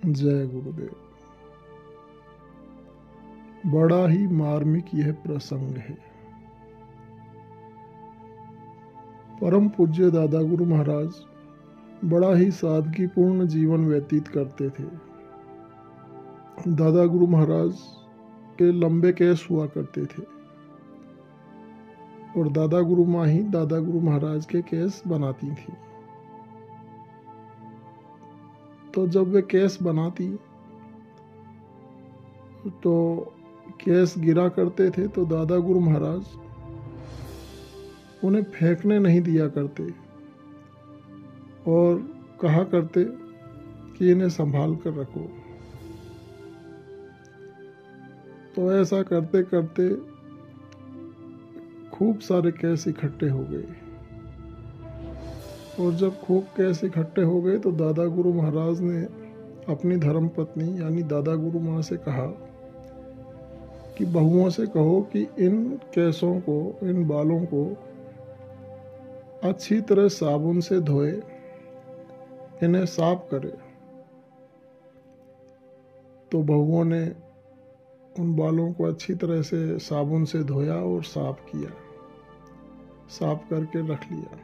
जय गुरुदेव। बड़ा ही मार्मिक यह प्रसंग है। परम पूज्य दादा गुरु महाराज बड़ा ही सादगीपूर्ण जीवन व्यतीत करते थे। दादा गुरु महाराज के लंबे केस हुआ करते थे और दादा गुरु माँ ही दादा गुरु महाराज के केस बनाती थी। तो जब वे केस बनाती तो केस गिरा करते थे तो दादा गुरु महाराज उन्हें फेंकने नहीं दिया करते और कहा करते कि इन्हें संभाल कर रखो। तो ऐसा करते करते खूब सारे केस इकट्ठे हो गए और जब खूब केस इकट्ठे हो गए तो दादा गुरु महाराज ने अपनी धर्मपत्नी यानी दादा गुरु माँ से कहा कि बहुओं से कहो कि इन केसों को, इन बालों को अच्छी तरह साबुन से धोए, इन्हें साफ करे। तो बहुओं ने उन बालों को अच्छी तरह से साबुन से धोया और साफ किया, साफ करके रख लिया।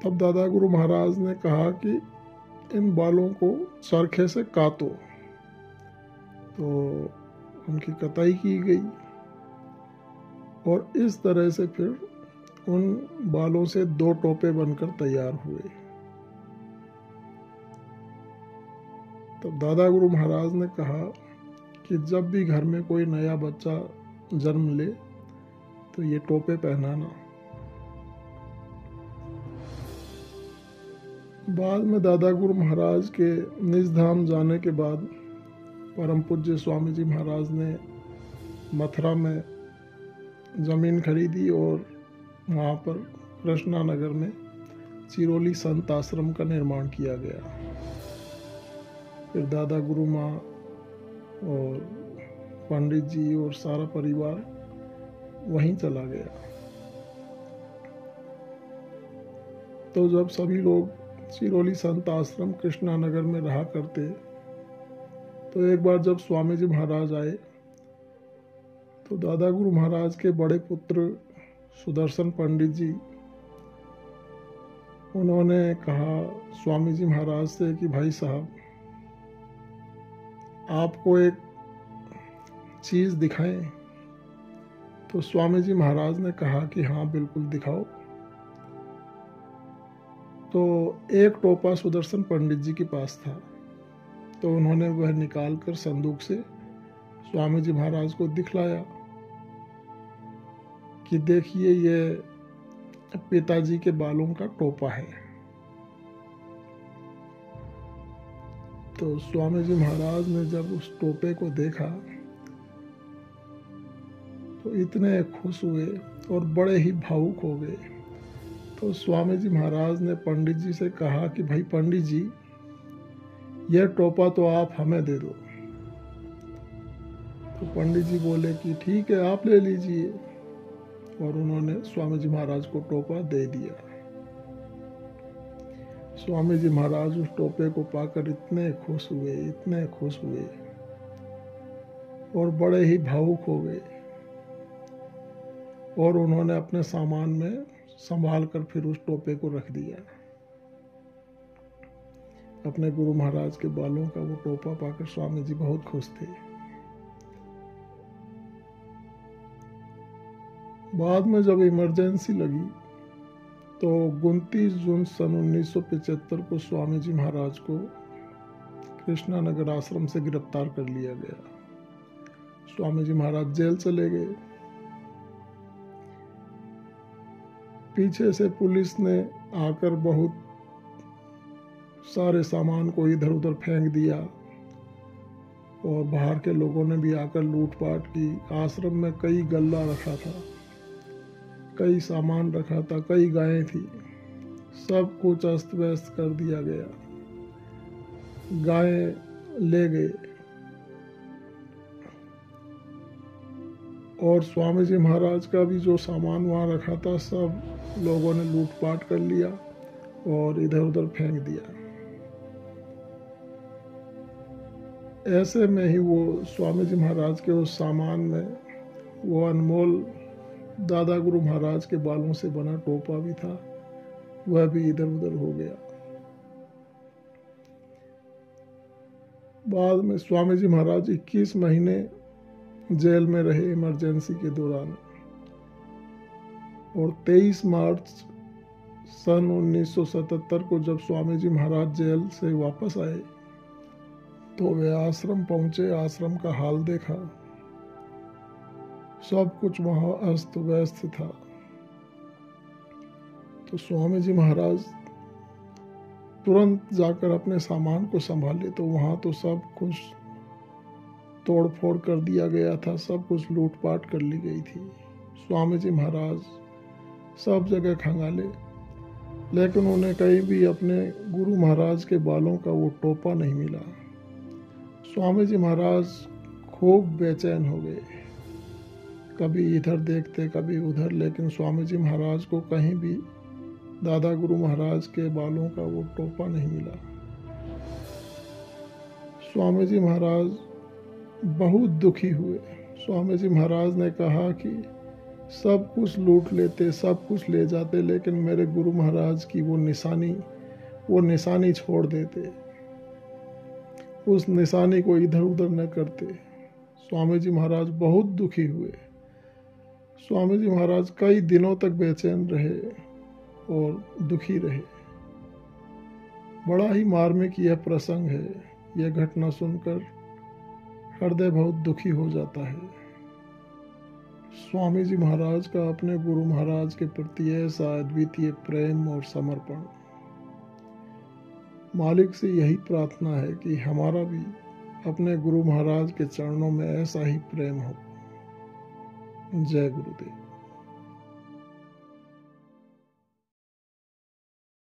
तब दादा गुरु महाराज ने कहा कि इन बालों को चरखे से काटो। तो उनकी कताई की गई और इस तरह से फिर उन बालों से 2 टोपे बनकर तैयार हुए। तब दादा गुरु महाराज ने कहा कि जब भी घर में कोई नया बच्चा जन्म ले तो ये टोपे पहनाना। बाद में दादा गुरु महाराज के निज धाम जाने के बाद परम पूज्य स्वामी जी महाराज ने मथुरा में ज़मीन खरीदी और वहाँ पर कृष्णा नगर में चिरोली संत आश्रम का निर्माण किया गया। फिर दादा गुरु माँ और पंडित जी और सारा परिवार वहीं चला गया। तो जब सभी लोग चिरोली संत आश्रम कृष्णा नगर में रहा करते तो एक बार जब स्वामी जी महाराज आए तो दादा गुरु महाराज के बड़े पुत्र सुदर्शन पंडित जी, उन्होंने कहा स्वामी जी महाराज से कि भाई साहब, आपको एक चीज़ दिखाएं। तो स्वामी जी महाराज ने कहा कि हाँ बिल्कुल दिखाओ। तो एक टोपा सुदर्शन पंडित जी के पास था तो उन्होंने वह निकालकर संदूक से स्वामी जी महाराज को दिखलाया कि देखिए ये पिताजी के बालों का टोपा है। तो स्वामी जी महाराज ने जब उस टोपे को देखा तो इतने खुश हुए और बड़े ही भावुक हो गए। तो स्वामी जी महाराज ने पंडित जी से कहा कि भाई पंडित जी, यह टोपा तो आप हमें दे दो। तो पंडित जी बोले कि ठीक है, आप ले लीजिए। और उन्होंने स्वामी जी महाराज को टोपा दे दिया। स्वामी जी महाराज उस टोपे को पाकर इतने खुश हुए, इतने खुश हुए और बड़े ही भावुक हो गए और उन्होंने अपने सामान में संभाल कर फिर उस टोपे को रख दिया। अपने गुरु महाराज के बालों का वो टोपा पाकर स्वामी जी बहुत खुश थे। बाद में जब इमरजेंसी लगी तो 29 जून सन 1975 को स्वामी जी महाराज को कृष्णा नगर आश्रम से गिरफ्तार कर लिया गया। स्वामी जी महाराज जेल चले गए। पीछे से पुलिस ने आकर बहुत सारे सामान को इधर उधर फेंक दिया और बाहर के लोगों ने भी आकर लूटपाट की। आश्रम में कई गल्ला रखा था, कई सामान रखा था, कई गायें थी, सब कुछ अस्त व्यस्त कर दिया गया। गायें ले गए और स्वामी जी महाराज का भी जो सामान वहाँ रखा था सब लोगों ने लूटपाट कर लिया और इधर उधर फेंक दिया। ऐसे में ही वो स्वामी जी महाराज के उस सामान में वो अनमोल दादा गुरु महाराज के बालों से बना टोपा भी था, वह भी इधर उधर हो गया। बाद में स्वामी जी महाराज 21 महीने जेल में रहे इमरजेंसी के दौरान, और 23 मार्च सन 1977 को जब स्वामी जी महाराज जेल से वापस आए तो वे आश्रम पहुंचे। आश्रम का हाल देखा, सब कुछ वहां अस्त व्यस्त था। तो स्वामी जी महाराज तुरंत जाकर अपने सामान को संभाले तो वहां तो सब कुछ तोड़ फोड़ कर दिया गया था, सब कुछ लूटपाट कर ली गई थी। स्वामी जी महाराज सब जगह खंगाले, लेकिन उन्हें कहीं भी अपने गुरु महाराज के बालों का वो टोपा नहीं मिला। स्वामी जी महाराज खूब बेचैन हो गए, कभी इधर देखते कभी उधर, लेकिन स्वामी जी महाराज को कहीं भी दादा गुरु महाराज के बालों का वो टोपा नहीं मिला। स्वामी जी महाराज बहुत दुखी हुए। स्वामी जी महाराज ने कहा कि सब कुछ लूट लेते, सब कुछ ले जाते, लेकिन मेरे गुरु महाराज की वो निशानी छोड़ देते, उस निशानी को इधर उधर न करते। स्वामी जी महाराज बहुत दुखी हुए। स्वामी जी महाराज कई दिनों तक बेचैन रहे और दुखी रहे। बड़ा ही मार्मिक यह प्रसंग है। यह घटना सुनकर हृदय बहुत दुखी हो जाता है। स्वामी जी महाराज का अपने गुरु महाराज के प्रति ऐसा अद्वितीय प्रेम और समर्पण। मालिक से यही प्रार्थना है कि हमारा भी अपने गुरु महाराज के चरणों में ऐसा ही प्रेम हो। जय गुरुदेव।